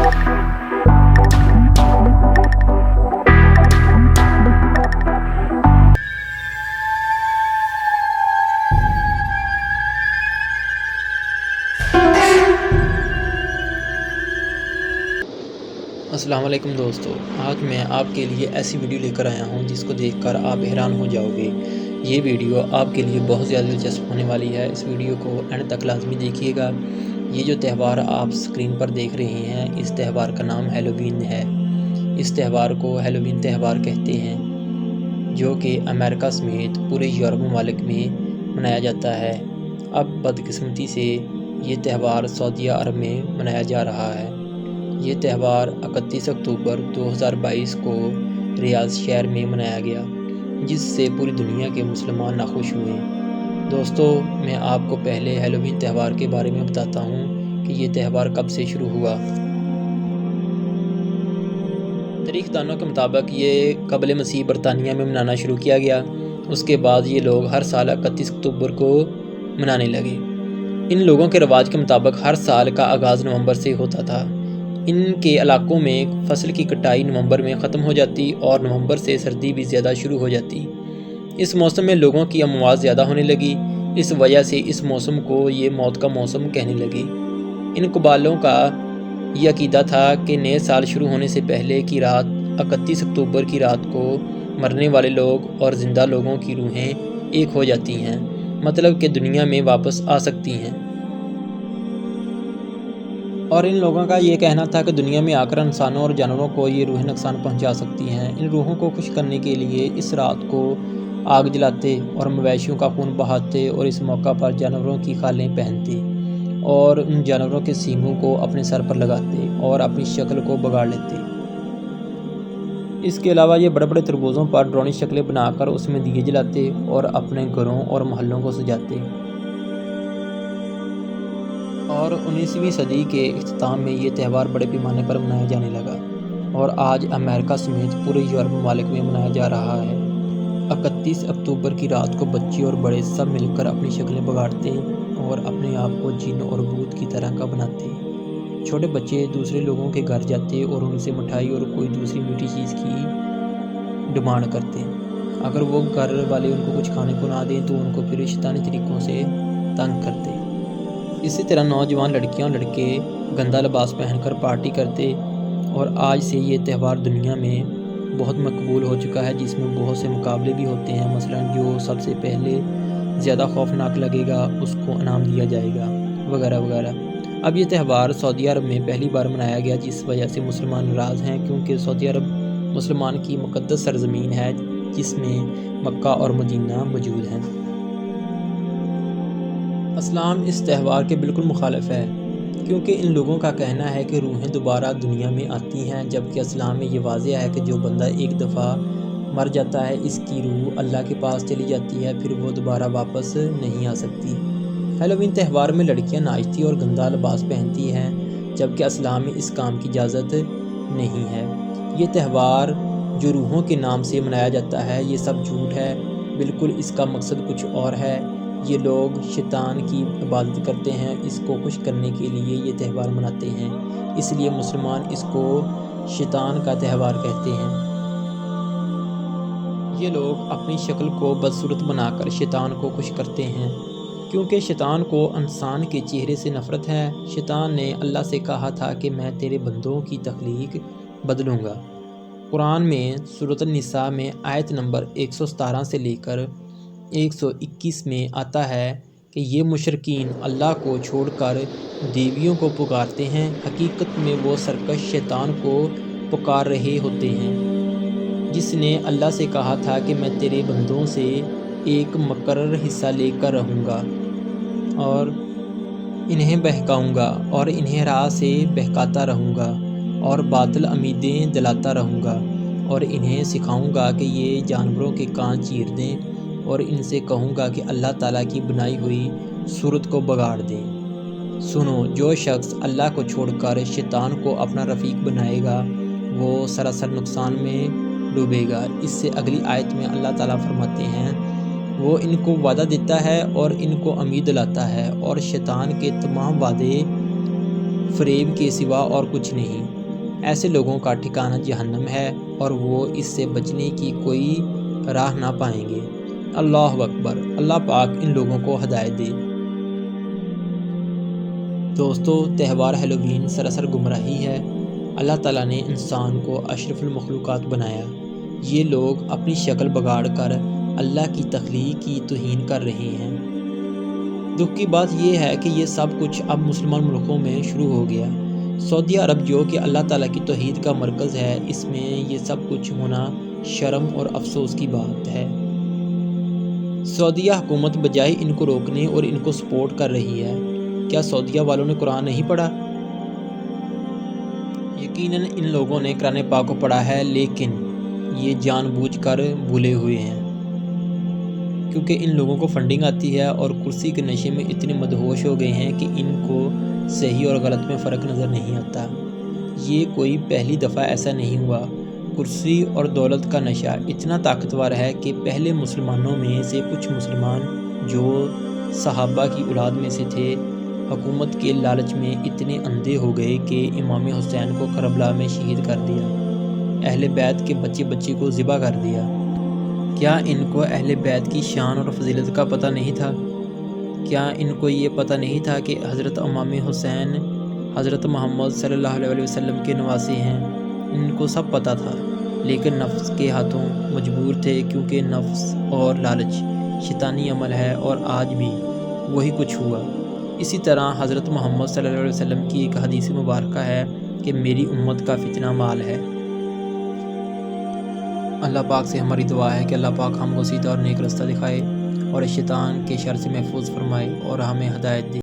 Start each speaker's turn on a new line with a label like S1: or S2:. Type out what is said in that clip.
S1: السلام علیکم دوستو، آج میں آپ کے لیے ایسی ویڈیو لے کر آیا ہوں جس کو دیکھ کر آپ حیران ہو جاؤ گے۔ یہ ویڈیو آپ کے لیے بہت زیادہ دلچسپ ہونے والی ہے، اس ویڈیو کو اینڈ تک لازمی دیکھیے گا۔ یہ جو تہوار آپ سکرین پر دیکھ رہے ہیں، اس تہوار کا نام ہیلووین ہے۔ اس تہوار کو ہیلووین تہوار کہتے ہیں، جو کہ امریکہ سمیت پورے یورپ ممالک میں منایا جاتا ہے۔ اب بدقسمتی سے یہ تہوار سعودیہ عرب میں منایا جا رہا ہے۔ یہ تہوار 31 اکتوبر 2022 کو ریاض شہر میں منایا گیا، جس سے پوری دنیا کے مسلمان ناخوش ہوئے۔ دوستو، میں آپ کو پہلے ہیلووین تہوار کے بارے میں بتاتا ہوں کہ یہ تہوار کب سے شروع ہوا۔ تاریخ دانوں کے مطابق یہ قبل مسیح برطانیہ میں منانا شروع کیا گیا۔ اس کے بعد یہ لوگ ہر سال 31 اکتوبر کو منانے لگے۔ ان لوگوں کے رواج کے مطابق ہر سال کا آغاز نومبر سے ہوتا تھا۔ ان کے علاقوں میں فصل کی کٹائی نومبر میں ختم ہو جاتی اور نومبر سے سردی بھی زیادہ شروع ہو جاتی۔ اس موسم میں لوگوں کی اموات زیادہ ہونے لگی، اس وجہ سے اس موسم کو یہ موت کا موسم کہنے لگے۔ ان قبائلیوں کا یہ عقیدہ تھا کہ نئے سال شروع ہونے سے پہلے کی رات 31 اکتوبر کی رات کو مرنے والے لوگ اور زندہ لوگوں کی روحیں ایک ہو جاتی ہیں، مطلب کہ دنیا میں واپس آ سکتی ہیں۔ اور ان لوگوں کا یہ کہنا تھا کہ دنیا میں آ کر انسانوں اور جانوروں کو یہ روحیں نقصان پہنچا سکتی ہیں۔ ان روحوں کو خوش کرنے کے لیے اس رات کو آگ جلاتے اور مویشیوں کا خون بہاتے اور اس موقع پر جانوروں کی کھالیں پہنتے اور ان جانوروں کے سینگوں کو اپنے سر پر لگاتے اور اپنی شکل کو بگاڑ لیتے۔ اس کے علاوہ یہ بڑے بڑے تربوزوں پر ڈرونی شکلیں بنا کر اس میں دیے جلاتے اور اپنے گھروں اور محلوں کو سجاتے۔ اور 19ویں صدی کے اختتام میں یہ تہوار بڑے پیمانے پر منایا جانے لگا اور آج امریکہ سمیت پورے یورپ ممالک میں منایا جا رہا ہے۔ 31 اکتوبر کی رات کو بچے اور بڑے سب مل کر اپنی شکلیں بگاڑتے اور اپنے آپ کو جن اور بھوت کی طرح کا بناتے۔ چھوٹے بچے دوسرے لوگوں کے گھر جاتے اور ان سے مٹھائی اور کوئی دوسری میٹھی چیز کی ڈیمانڈ کرتے۔ اگر وہ گھر والے ان کو کچھ کھانے کو نہ دیں تو ان کو پھر شیطانی طریقوں سے تنگ کرتے۔ اسی طرح نوجوان لڑکیاں اور لڑکے گندا لباس پہن کر پارٹی کرتے اور آج سے یہ تہوار دنیا میں بہت مقبول ہو چکا ہے، جس میں بہت سے مقابلے بھی ہوتے ہیں، مثلا جو سب سے پہلے زیادہ خوفناک لگے گا اس کو انعام دیا جائے گا، وغیرہ وغیرہ۔ اب یہ تہوار سعودی عرب میں پہلی بار منایا گیا، جس وجہ سے مسلمان ناراض ہیں، کیونکہ سعودی عرب مسلمان کی مقدس سرزمین ہے جس میں مکہ اور مدینہ موجود ہیں۔ اسلام اس تہوار کے بالکل مخالف ہے، کیونکہ ان لوگوں کا کہنا ہے کہ روحیں دوبارہ دنیا میں آتی ہیں، جبکہ اسلام میں یہ واضح ہے کہ جو بندہ ایک دفعہ مر جاتا ہے اس کی روح اللہ کے پاس چلی جاتی ہے، پھر وہ دوبارہ واپس نہیں آ سکتی۔ ہیلووین تہوار میں لڑکیاں ناچتی اور گندا لباس پہنتی ہیں، جبکہ اسلام میں اس کام کی اجازت نہیں ہے۔ یہ تہوار جو روحوں کے نام سے منایا جاتا ہے، یہ سب جھوٹ ہے، بالکل اس کا مقصد کچھ اور ہے۔ یہ لوگ شیطان کی عبادت کرتے ہیں، اس کو خوش کرنے کے لیے یہ تہوار مناتے ہیں، اس لیے مسلمان اس کو شیطان کا تہوار کہتے ہیں۔ یہ لوگ اپنی شکل کو بدصورت بنا کر شیطان کو خوش کرتے ہیں، کیونکہ شیطان کو انسان کے چہرے سے نفرت ہے۔ شیطان نے اللہ سے کہا تھا کہ میں تیرے بندوں کی تخلیق بدلوں گا۔ قرآن میں سورۃ النساء میں آیت نمبر 117 سے لے کر 121 میں آتا ہے کہ یہ مشرکین اللہ کو چھوڑ کر دیویوں کو پکارتے ہیں، حقیقت میں وہ سرکش شیطان کو پکار رہے ہوتے ہیں، جس نے اللہ سے کہا تھا کہ میں تیرے بندوں سے ایک مقرر حصہ لے کر رہوں گا اور انہیں بہکاؤں گا اور انہیں راہ سے بہکاتا رہوں گا اور باطل امیدیں دلاتا رہوں گا اور انہیں سکھاؤں گا کہ یہ جانوروں کے کان چیر دیں اور ان سے کہوں گا کہ اللہ تعالیٰ کی بنائی ہوئی صورت کو بگاڑ دیں۔ سنو، جو شخص اللہ کو چھوڑ کر شیطان کو اپنا رفیق بنائے گا وہ سراسر نقصان میں ڈوبے گا۔ اس سے اگلی آیت میں اللہ تعالیٰ فرماتے ہیں، وہ ان کو وعدہ دیتا ہے اور ان کو امید دلاتا ہے اور شیطان کے تمام وعدے فریب کے سوا اور کچھ نہیں۔ ایسے لوگوں کا ٹھکانہ جہنم ہے اور وہ اس سے بچنے کی کوئی راہ نہ پائیں گے۔ اللہ اکبر۔ اللہ پاک ان لوگوں کو ہدایت دے۔ دوستو، تہوار ہیلووین سراسر گمراہی ہے۔ اللہ تعالیٰ نے انسان کو اشرف المخلوقات بنایا۔ یہ لوگ اپنی شکل بگاڑ کر اللہ کی تخلیق کی توہین کر رہے ہیں۔ دکھ کی بات یہ ہے کہ یہ سب کچھ اب مسلمان ملکوں میں شروع ہو گیا۔ سعودی عرب جو کہ اللہ تعالیٰ کی توحید کا مرکز ہے، اس میں یہ سب کچھ ہونا شرم اور افسوس کی بات ہے۔ سعودیہ حکومت بجائے ان کو روکنے اور ان کو سپورٹ کر رہی ہے۔ کیا سعودیہ والوں نے قرآن نہیں پڑھا؟ یقیناً ان لوگوں نے قرآن پاک کو پڑھا ہے، لیکن یہ جان بوجھ کر بھولے ہوئے ہیں، کیونکہ ان لوگوں کو فنڈنگ آتی ہے اور کرسی کے نشے میں اتنے مدہوش ہو گئے ہیں کہ ان کو صحیح اور غلط میں فرق نظر نہیں آتا۔ یہ کوئی پہلی دفعہ ایسا نہیں ہوا۔ کرسی اور دولت کا نشہ اتنا طاقتور ہے کہ پہلے مسلمانوں میں سے کچھ مسلمان جو صحابہ کی اولاد میں سے تھے، حکومت کے لالچ میں اتنے اندھے ہو گئے کہ امام حسین کو کربلا میں شہید کر دیا، اہل بیت کے بچے بچے کو ذبح کر دیا۔ کیا ان کو اہل بیت کی شان اور فضیلت کا پتہ نہیں تھا؟ کیا ان کو یہ پتہ نہیں تھا کہ حضرت امام حسین حضرت محمد صلی اللہ علیہ وسلم کے نواسے ہیں؟ ان کو سب پتہ تھا، لیکن نفس کے ہاتھوں مجبور تھے، کیونکہ نفس اور لالچ شیطانی عمل ہے، اور آج بھی وہی کچھ ہوا۔ اسی طرح حضرت محمد صلی اللہ علیہ وسلم کی ایک حدیث مبارکہ ہے کہ میری امت کا فتنہ مال ہے۔ اللہ پاک سے ہماری دعا ہے کہ اللہ پاک ہم کو سیدھا اور نیک راستہ دکھائے اور شیطان کے شر سے محفوظ فرمائے اور ہمیں ہدایت دے۔